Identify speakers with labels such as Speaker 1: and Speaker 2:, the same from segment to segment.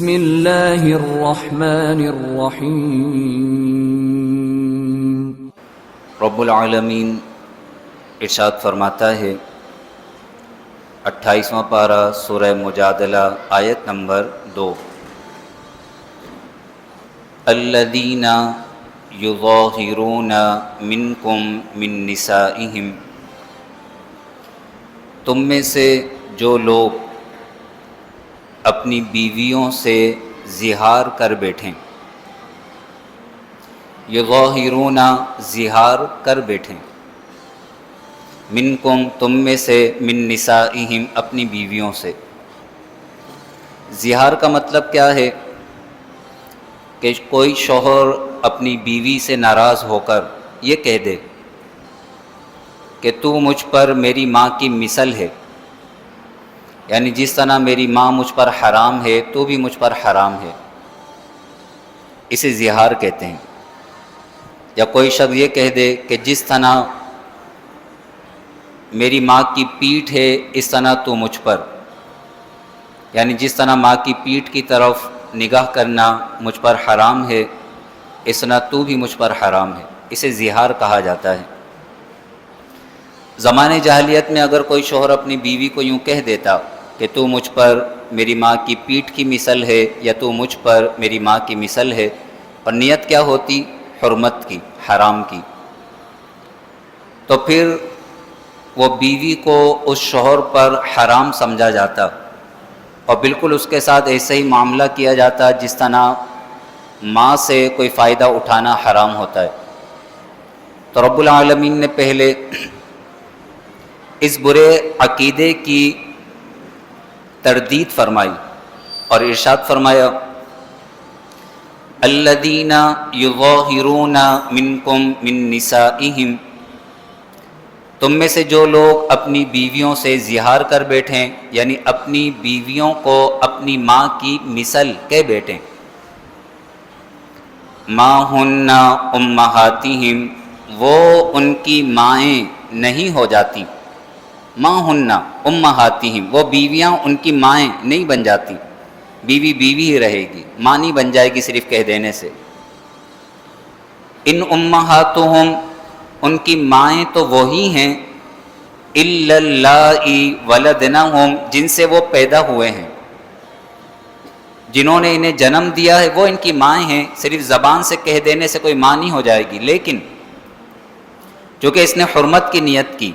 Speaker 1: بسم اللہ الرحمن الرحیم۔
Speaker 2: رب العالمین ارشاد فرماتا ہے 28واں پارہ سورہ مجادلہ آیت نمبر 2، الذین یظاہرون منکم من نسائہم، تم میں سے جو لوگ اپنی بیویوں سے زہار کر بیٹھیں، یظاہرون زہار کر بیٹھیں، منکم تم میں سے، من نسائہم اپنی بیویوں سے۔ زہار کا مطلب کیا ہے کہ کوئی شوہر اپنی بیوی سے ناراض ہو کر یہ کہہ دے کہ تو مجھ پر میری ماں کی مثل ہے، یعنی جس طرح میری ماں مجھ پر حرام ہے تو بھی مجھ پر حرام ہے، اسے زہار کہتے ہیں۔ یا کوئی شخص یہ کہہ دے کہ جس طرح میری ماں کی پیٹھ ہے اس طرح تو مجھ پر، یعنی جس طرح ماں کی پیٹھ کی طرف نگاہ کرنا مجھ پر حرام ہے اس طرح تو بھی مجھ پر حرام ہے، اسے زہار کہا جاتا ہے۔ زمانے جاہلیت میں اگر کوئی شوہر اپنی بیوی کو یوں کہہ دیتا کہ تو مجھ پر میری ماں کی پیٹھ کی مثل ہے یا تو مجھ پر میری ماں کی مثل ہے، اور نیت کیا ہوتی؟ حرمت کی، حرام کی، تو پھر وہ بیوی کو اس شوہر پر حرام سمجھا جاتا اور بالکل اس کے ساتھ ایسے ہی معاملہ کیا جاتا جس طرح ماں سے کوئی فائدہ اٹھانا حرام ہوتا ہے۔ تو رب العالمین نے پہلے اس برے عقیدے کی تردید فرمائی اور ارشاد فرمایا، الذین یظاہرون منکم من نسائہم، تم میں سے جو لوگ اپنی بیویوں سے زہار کر بیٹھیں، یعنی اپنی بیویوں کو اپنی ماں کی مثل کہہ بیٹھیں، ما ہن امہاتہم، وہ ان کی مائیں نہیں ہو جاتی، ما ہن امہاتہم، وہ بیویاں ان کی مائیں نہیں بن جاتی، بیوی بیوی ہی رہے گی، ماں نہیں بن جائے گی صرف کہہ دینے سے۔ ان امہاتہم، ان کی مائیں تو وہی ہیں، الا اللائی ولدنہم، جن سے وہ پیدا ہوئے ہیں، جنہوں نے انہیں جنم دیا ہے وہ ان کی مائیں ہیں، صرف زبان سے کہہ دینے سے کوئی ماں نہیں ہو جائے گی، لیکن چونکہ اس نے حرمت کی نیت کی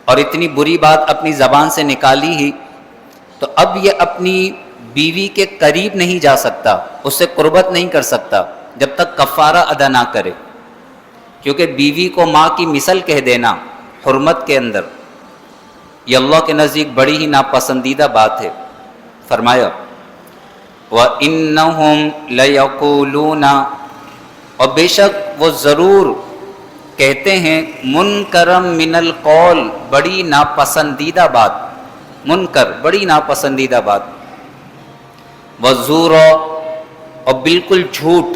Speaker 2: اور اتنی بری بات اپنی زبان سے نکالی ہی، تو اب یہ اپنی بیوی کے قریب نہیں جا سکتا، اس سے قربت نہیں کر سکتا جب تک کفارہ ادا نہ کرے، کیونکہ بیوی کو ماں کی مثل کہہ دینا حرمت کے اندر یہ اللہ کے نزدیک بڑی ہی ناپسندیدہ بات ہے۔ فرمایا وَإِنَّهُمْ لَيَقُولُونَ، اور بے شک وہ ضرور کہتے ہیں، منکرم من القول، بڑی ناپسندیدہ بات، منکر بڑی ناپسندیدہ بات، وزورا، اور بالکل جھوٹ،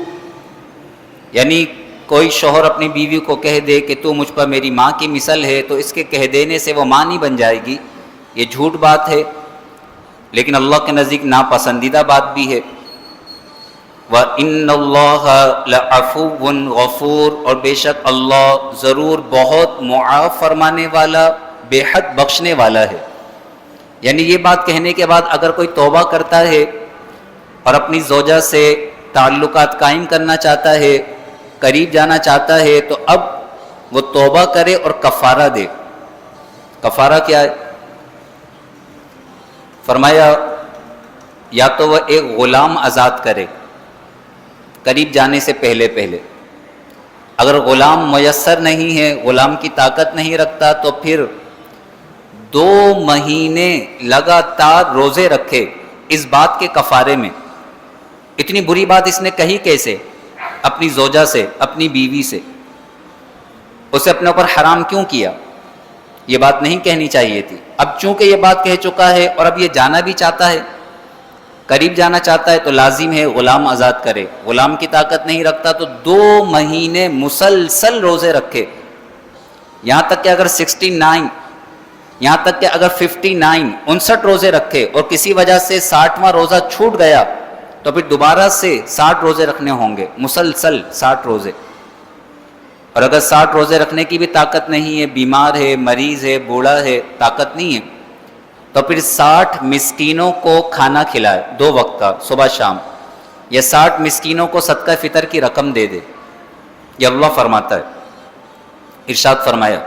Speaker 2: یعنی کوئی شوہر اپنی بیوی کو کہہ دے کہ تو مجھ پر میری ماں کی مثل ہے تو اس کے کہہ دینے سے وہ ماں نہیں بن جائے گی، یہ جھوٹ بات ہے، لیکن اللہ کے نزدیک ناپسندیدہ بات بھی ہے۔ وَإِنَّ اللَّهَ لَعَفُوٌّ غَفُورٌ، اور بے شک اللہ ضرور بہت معاف فرمانے والا، بے حد بخشنے والا ہے۔ یعنی یہ بات کہنے کے بعد اگر کوئی توبہ کرتا ہے اور اپنی زوجہ سے تعلقات قائم کرنا چاہتا ہے، قریب جانا چاہتا ہے، تو اب وہ توبہ کرے اور کفارہ دے۔ کفارہ کیا ہے؟ فرمایا یا تو وہ ایک غلام آزاد کرے قریب جانے سے پہلے اگر غلام میسر نہیں ہے، غلام کی طاقت نہیں رکھتا، تو پھر 2 مہینے لگاتار روزے رکھے اس بات کے کفارے میں۔ اتنی بری بات اس نے کہی کیسے؟ اپنی زوجہ سے، اپنی بیوی سے، اسے اپنے اوپر حرام کیوں کیا؟ یہ بات نہیں کہنی چاہیے تھی۔ اب چونکہ یہ بات کہہ چکا ہے اور اب یہ جانا بھی چاہتا ہے، قریب جانا چاہتا ہے، تو لازم ہے غلام آزاد کرے۔ غلام کی طاقت نہیں رکھتا تو 2 مہینے مسلسل روزے رکھے، یہاں تک کہ اگر 69 یہاں تک کہ اگر 59 روزے رکھے اور کسی وجہ سے 60واں روزہ چھوٹ گیا تو پھر دوبارہ سے 60 روزے رکھنے ہوں گے، مسلسل 60 روزے. اور اگر 60 روزے رکھنے کی بھی طاقت نہیں ہے، بیمار ہے، مریض ہے، بوڑھا ہے، طاقت نہیں ہے، تو پھر 60 مسکینوں کو کھانا کھلائے 2 وقت کا، صبح شام، یا 60 مسکینوں کو صدقہ فطر کی رقم دے دے. یہ اللہ فرماتا ہے. ارشاد فرمایا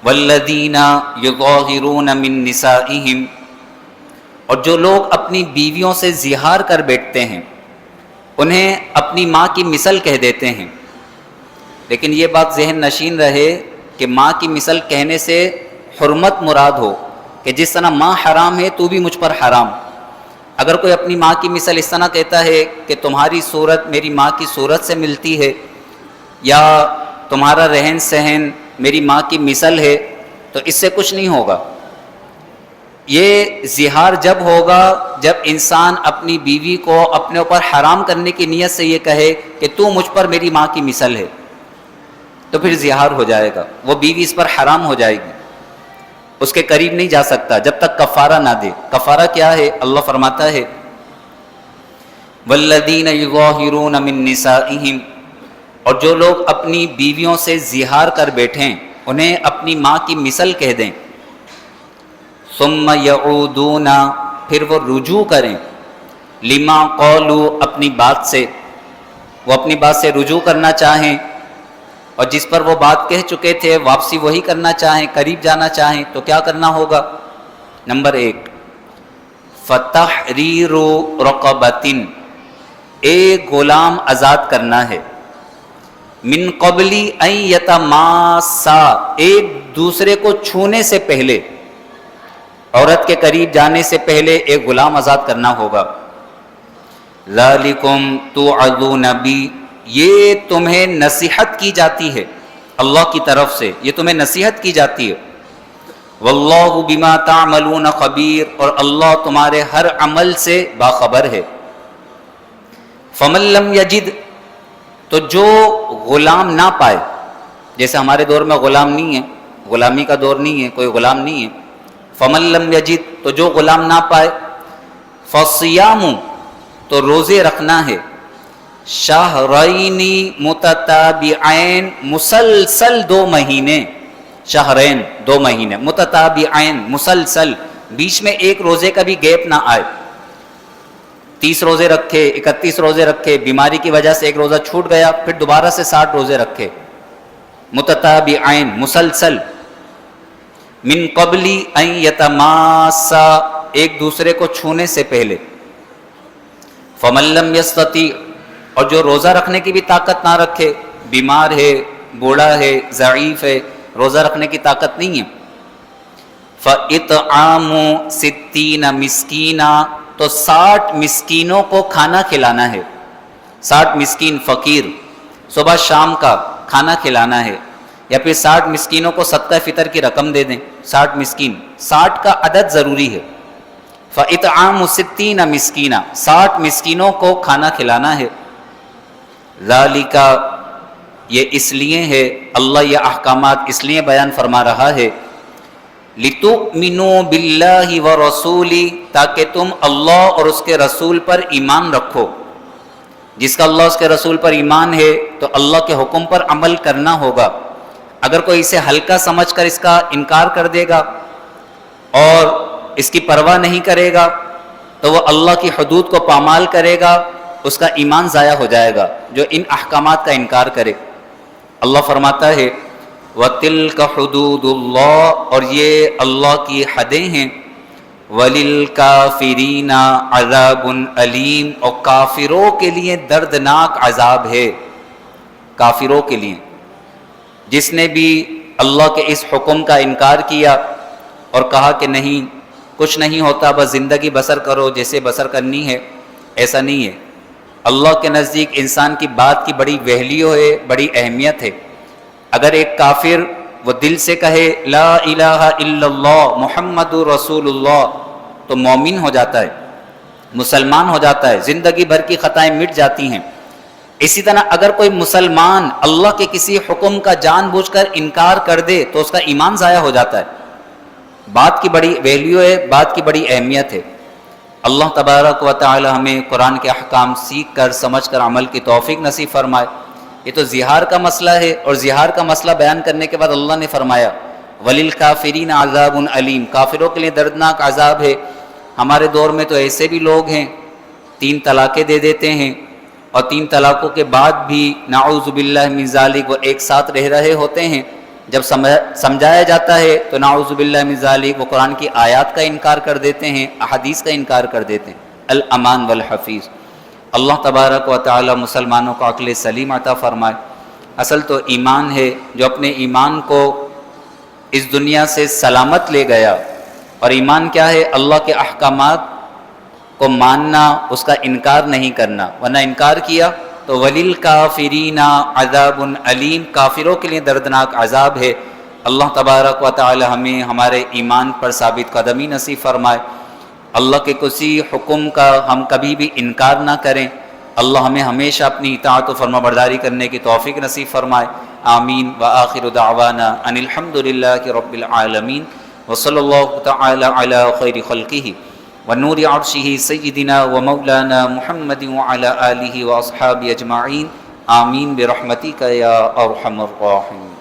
Speaker 2: والذین یظاہرون من نسائہم، اور جو لوگ اپنی بیویوں سے زہار کر بیٹھتے ہیں انہیں اپنی ماں کی مثل کہہ دیتے ہیں. لیکن یہ بات ذہن نشین رہے کہ ماں کی مثل کہنے سے حرمت مراد ہو، کہ جس طرح ماں حرام ہے تو بھی مجھ پر حرام. اگر کوئی اپنی ماں کی مثل اس طرح کہتا ہے کہ تمہاری صورت میری ماں کی صورت سے ملتی ہے، یا تمہارا رہن سہن میری ماں کی مثل ہے، تو اس سے کچھ نہیں ہوگا. یہ زہار جب ہوگا جب انسان اپنی بیوی کو اپنے اوپر حرام کرنے کی نیت سے یہ کہے کہ تو مجھ پر میری ماں کی مثل ہے، تو پھر زہار ہو جائے گا، وہ بیوی اس پر حرام ہو جائے گی، اس کے قریب نہیں جا سکتا جب تک کفارہ نہ دے. کفارہ کیا ہے؟ اللہ فرماتا ہے والذین یظاہرون من نسائہم، اور جو لوگ اپنی بیویوں سے زہار کر بیٹھیں انہیں اپنی ماں کی مثل کہہ دیں. ثم یعودون، پھر وہ رجوع کریں، لما قولوا، اپنی بات سے، وہ اپنی بات سے رجوع کرنا چاہیں، اور جس پر وہ بات کہہ چکے تھے واپسی وہی کرنا چاہیں، قریب جانا چاہیں، تو کیا کرنا ہوگا؟ نمبر 1 فتحریر رقبۃ، ایک غلام آزاد کرنا ہے. من قبل ان یتماسا، ایک دوسرے کو چھونے سے پہلے، عورت کے قریب جانے سے پہلے ایک غلام آزاد کرنا ہوگا. ذالکم توعظون بی، یہ تمہیں نصیحت کی جاتی ہے اللہ کی طرف سے، یہ تمہیں نصیحت کی جاتی ہے. واللہ بما تعملون خبیر، اور اللہ تمہارے ہر عمل سے باخبر ہے. فمن لم یجد، تو جو غلام نہ پائے، جیسے ہمارے دور میں غلام نہیں ہے، غلامی کا دور نہیں ہے، کوئی غلام نہیں ہے. فمن لم یجد، تو جو غلام نہ پائے، فصیام، تو روزے رکھنا ہے، شہرین متتابعین، مسلسل 2 مہینے، شہرین 2 مہینے، متتابعین مسلسل، بیچ میں ایک روزے کا بھی گیپ نہ آئے. 30 روزے رکھے، 31 روزے رکھے، بیماری کی وجہ سے ایک روزہ چھوٹ گیا، پھر دوبارہ سے 60 روزے رکھے، متتابعین مسلسل. من قبل ان یتماسا، ایک دوسرے کو چھونے سے پہلے. فمن لم یستطیع، اور جو روزہ رکھنے کی بھی طاقت نہ رکھے، بیمار ہے، بوڑھا ہے، ضعیف ہے، روزہ رکھنے کی طاقت نہیں ہے، فاطعام 60 مسکینا، تو 60 مسکینوں کو کھانا کھلانا ہے. 60 مسکین فقیر صبح شام کا کھانا کھلانا ہے، یا پھر 60 مسکینوں کو صدقہ فطر کی رقم دے دیں. 60 مسکین، 60 کا عدد ضروری ہے. فاطعام 60 مسکینا، 60 مسکینوں کو کھانا کھلانا ہے. ذالک، یہ اس لیے ہے، اللہ یہ احکامات اس لیے بیان فرما رہا ہے، لِتُؤْمِنُوا بِاللَّهِ وَرَسُولِهِ، تاکہ تم اللہ اور اس کے رسول پر ایمان رکھو. جس کا اللہ اس کے رسول پر ایمان ہے تو اللہ کے حکم پر عمل کرنا ہوگا. اگر کوئی اسے ہلکا سمجھ کر اس کا انکار کر دے گا اور اس کی پرواہ نہیں کرے گا تو وہ اللہ کی حدود کو پامال کرے گا، اس کا ایمان ضائع ہو جائے گا جو ان احکامات کا انکار کرے. اللہ فرماتا ہے وَتِلْكَ حُدُودُ اللَّهِ، اور یہ اللہ کی حدیں ہیں. وَلِلْكَافِرِينَ عَذَابٌ أَلِيمٌ، اور کافروں کے لیے دردناک عذاب ہے. کافروں کے لیے، جس نے بھی اللہ کے اس حکم کا انکار کیا اور کہا کہ نہیں کچھ نہیں ہوتا، بس زندگی بسر کرو جیسے بسر کرنی ہے، ایسا نہیں ہے. اللہ کے نزدیک انسان کی بات کی بڑی ویلیو ہے، بڑی اہمیت ہے. اگر ایک کافر وہ دل سے کہے لا الہ الا اللہ محمد رسول اللہ تو مومن ہو جاتا ہے، مسلمان ہو جاتا ہے، زندگی بھر کی خطائیں مٹ جاتی ہیں. اسی طرح اگر کوئی مسلمان اللہ کے کسی حکم کا جان بوجھ کر انکار کر دے تو اس کا ایمان ضائع ہو جاتا ہے. بات کی بڑی ویلیو ہے، بات کی بڑی اہمیت ہے۔ اللہ تبارک و تعالی ہمیں قرآن کے احکام سیکھ کر سمجھ کر عمل کی توفیق نصیب فرمائے۔ یہ تو زہار کا مسئلہ ہے، اور زہار کا مسئلہ بیان کرنے کے بعد اللہ نے فرمایا وَلِلْكَافِرِينَ عَذَابٌ عَلِيمٌ، کافروں کے لیے دردناک عذاب ہے۔ ہمارے دور میں تو ایسے بھی لوگ ہیں 3 طلاقیں دے دیتے ہیں، اور 3 طلاقوں کے بعد بھی نعوذ باللہ من ذالک وہ ایک ساتھ رہ رہے ہوتے ہیں۔ جب سمجھایا جاتا ہے تو نعوذ باللہ من ذالک وہ قرآن کی آیات کا انکار کر دیتے ہیں، احادیث کا انکار کر دیتے ہیں۔ الامان والحفیظ، اللہ تبارک و تعالی مسلمانوں کو عقل سلیم عطا فرمائے۔ اصل تو ایمان ہے، جو اپنے ایمان کو اس دنیا سے سلامت لے گیا۔ اور ایمان کیا ہے؟ اللہ کے احکامات کو ماننا، اس کا انکار نہیں کرنا، ورنہ انکار کیا تو وَلِلْكَافِرِينَ عَذَابٌ عَلِيمٌ، کافروں کے لیے دردناک عذاب ہے۔ اللہ تبارک و تعالی ہمیں ہمارے ایمان پر ثابت قدمی نصیب فرمائے۔ اللہ کے کسی حکم کا ہم کبھی بھی انکار نہ کریں۔ اللہ ہمیں ہمیشہ اپنی اطاعت و فرما برداری کرنے کی توفیق نصیب فرمائے۔ آمین۔ وآخر دعوانا ان الحمد للہ رب العالمین، وصلی اللہ تعالی علی خیر خلقہ ونور عرشہ سیدنا و مولانا محمد وعلی آلہ واصحابہ اجمعین، آمین برحمتک یا ارحم الراحمین۔